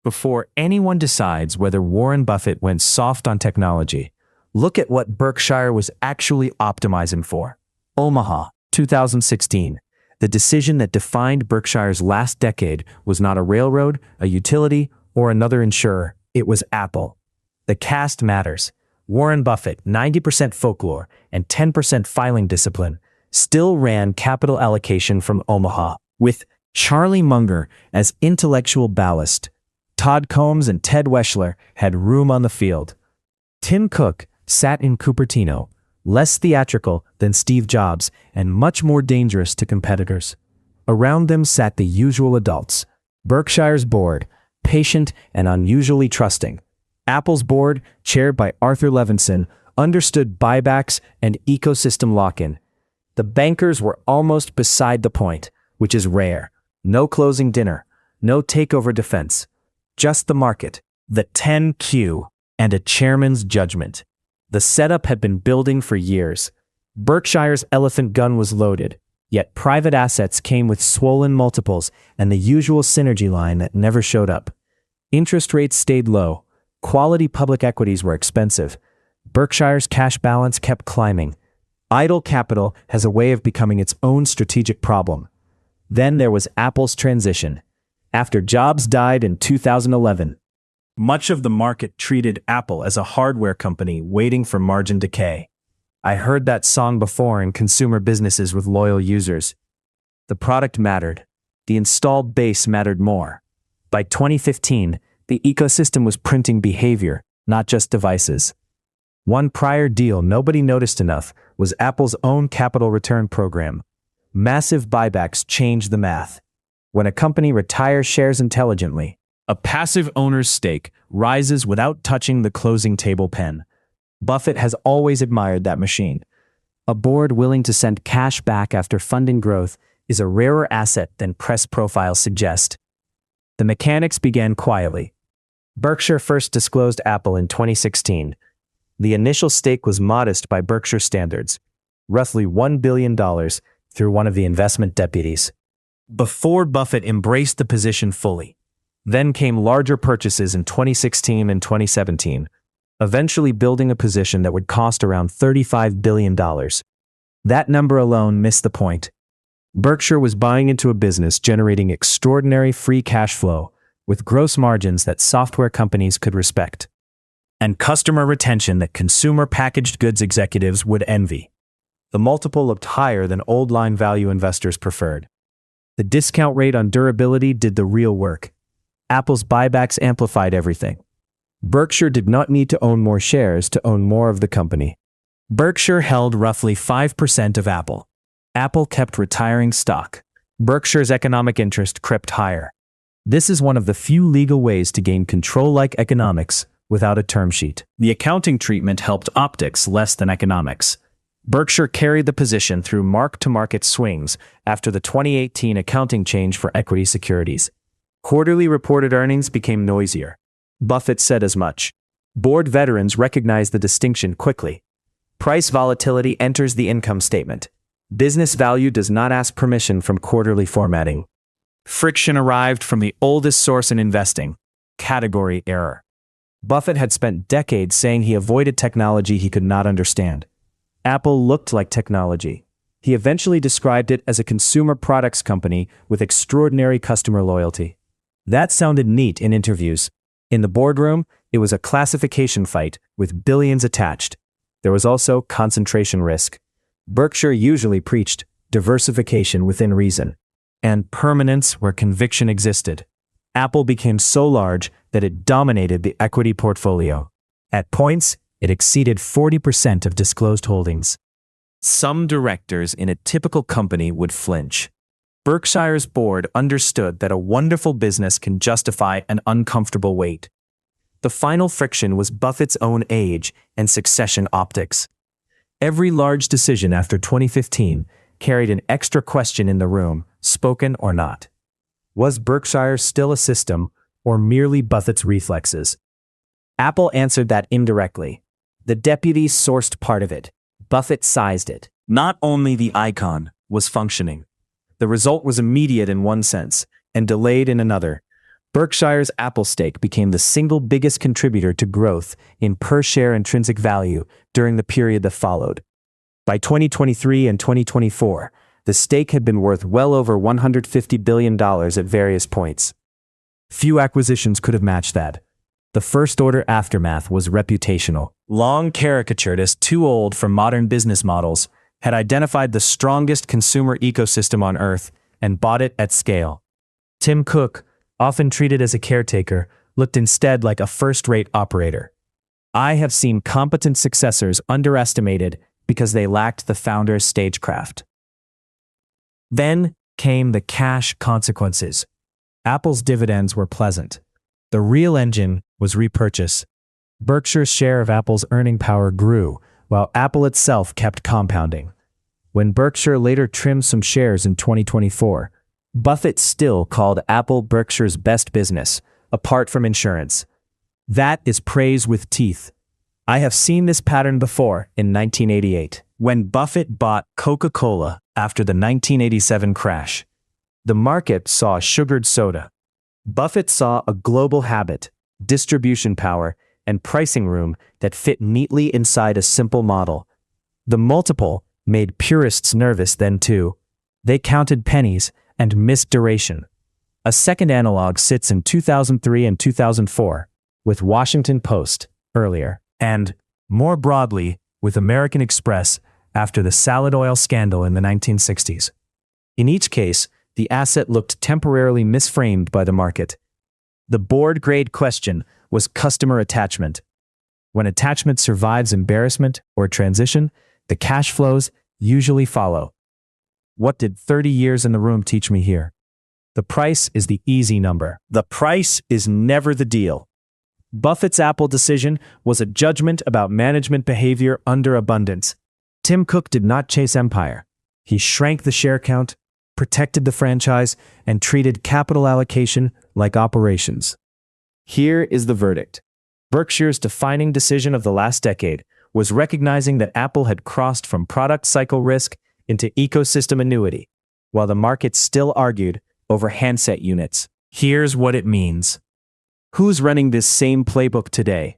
Before anyone decides whether Warren Buffett went soft on technology, look at what Berkshire was actually optimizing for. Omaha, 2016. The decision that defined Berkshire's last decade was not a railroad, a utility, or another insurer. It was Apple. The cast matters. Warren Buffett, 90% folklore and 10% filing discipline, still ran capital allocation from Omaha, with Charlie Munger as intellectual ballast. Todd Combs and Ted Weschler had room on the field. Tim Cook sat in Cupertino, less theatrical than Steve Jobs and much more dangerous to competitors. Around them sat the usual adults. Berkshire's board, patient and unusually trusting. Apple's board, chaired by Arthur Levinson, understood buybacks and ecosystem lock-in. The bankers were almost beside the point, which is rare. No closing dinner, no takeover defense. Just the market, the 10Q, and a chairman's judgment. The setup had been building for years. Berkshire's elephant gun was loaded, yet private assets came with swollen multiples and the usual synergy line that never showed up. Interest rates stayed low. Quality public equities were expensive. Berkshire's cash balance kept climbing. Idle capital has a way of becoming its own strategic problem. Then there was Apple's transition. After Jobs died in 2011, much of the market treated Apple as a hardware company waiting for margin decay. I heard that song before in consumer businesses with loyal users. The product mattered. The installed base mattered more. By 2015, the ecosystem was printing behavior, not just devices. One prior deal nobody noticed enough was Apple's own capital return program. Massive buybacks changed the math. When a company retires shares intelligently, a passive owner's stake rises without touching the closing table pen. Buffett has always admired that machine. A board willing to send cash back after funding growth is a rarer asset than press profiles suggest. The mechanics began quietly. Berkshire first disclosed Apple in 2016. The initial stake was modest by Berkshire standards, roughly $1 billion through one of the investment deputies. Before Buffett embraced the position fully. Then came larger purchases in 2016 and 2017, eventually building a position that would cost around $35 billion. That number alone missed the point. Berkshire was buying into a business generating extraordinary free cash flow with gross margins that software companies could respect, and customer retention that consumer packaged goods executives would envy. The multiple looked higher than old-line value investors preferred. The discount rate on durability did the real work. Apple's buybacks amplified everything. Berkshire did not need to own more shares to own more of the company. Berkshire held roughly 5% of Apple. Apple kept retiring stock. Berkshire's economic interest crept higher. This is one of the few legal ways to gain control-like economics without a term sheet. The accounting treatment helped optics less than economics. Berkshire carried the position through mark-to-market swings after the 2018 accounting change for equity securities. Quarterly reported earnings became noisier. Buffett said as much. Board veterans recognized the distinction quickly. Price volatility enters the income statement. Business value does not ask permission from quarterly formatting. Friction arrived from the oldest source in investing: category error. Buffett had spent decades saying he avoided technology he could not understand. Apple looked like technology. He eventually described it as a consumer products company with extraordinary customer loyalty. That sounded neat in interviews. In the boardroom, it was a classification fight with billions attached. There was also concentration risk. Berkshire usually preached diversification within reason, and permanence where conviction existed. Apple became so large that it dominated the equity portfolio. At points, it exceeded 40% of disclosed holdings. Some directors in a typical company would flinch. Berkshire's board understood that a wonderful business can justify an uncomfortable wait. The final friction was Buffett's own age and succession optics. Every large decision after 2015 carried an extra question in the room, spoken or not. Was Berkshire still a system, or merely Buffett's reflexes? Apple answered that indirectly. The deputies sourced part of it. Buffett sized it. Not only the icon was functioning. The result was immediate in one sense, and delayed in another. Berkshire's Apple stake became the single biggest contributor to growth in per-share intrinsic value during the period that followed. By 2023 and 2024, the stake had been worth well over $150 billion at various points. Few acquisitions could have matched that. The first-order aftermath was reputational. Long caricatured as too old for modern business models, had identified the strongest consumer ecosystem on Earth and bought it at scale. Tim Cook, often treated as a caretaker, looked instead like a first-rate operator. I have seen competent successors underestimated because they lacked the founder's stagecraft. Then came the cash consequences. Apple's dividends were pleasant. The real engine was repurchase. Berkshire's share of Apple's earning power grew, while Apple itself kept compounding. When Berkshire later trimmed some shares in 2024, Buffett still called Apple Berkshire's best business, apart from insurance. That is praise with teeth. I have seen this pattern before in 1988, when Buffett bought Coca-Cola after the 1987 crash. The market saw sugared soda. Buffett saw a global habit, distribution power, and pricing room that fit neatly inside a simple model. The multiple made purists nervous then too. They counted pennies and missed duration. A second analog sits in 2003 and 2004, with Washington Post earlier, and, more broadly, with American Express after the salad oil scandal in the 1960s. In each case, the asset looked temporarily misframed by the market. The board-grade question was customer attachment. When attachment survives embarrassment or transition, the cash flows usually follow. What did 30 years in the room teach me here? The price is the easy number. The price is never the deal. Buffett's Apple decision was a judgment about management behavior under abundance. Tim Cook did not chase empire. He shrank the share count, protected the franchise, and treated capital allocation like operations. Here is the verdict. Berkshire's defining decision of the last decade was recognizing that Apple had crossed from product cycle risk into ecosystem annuity, while the market still argued over handset units. Here's what it means. Who's running this same playbook today?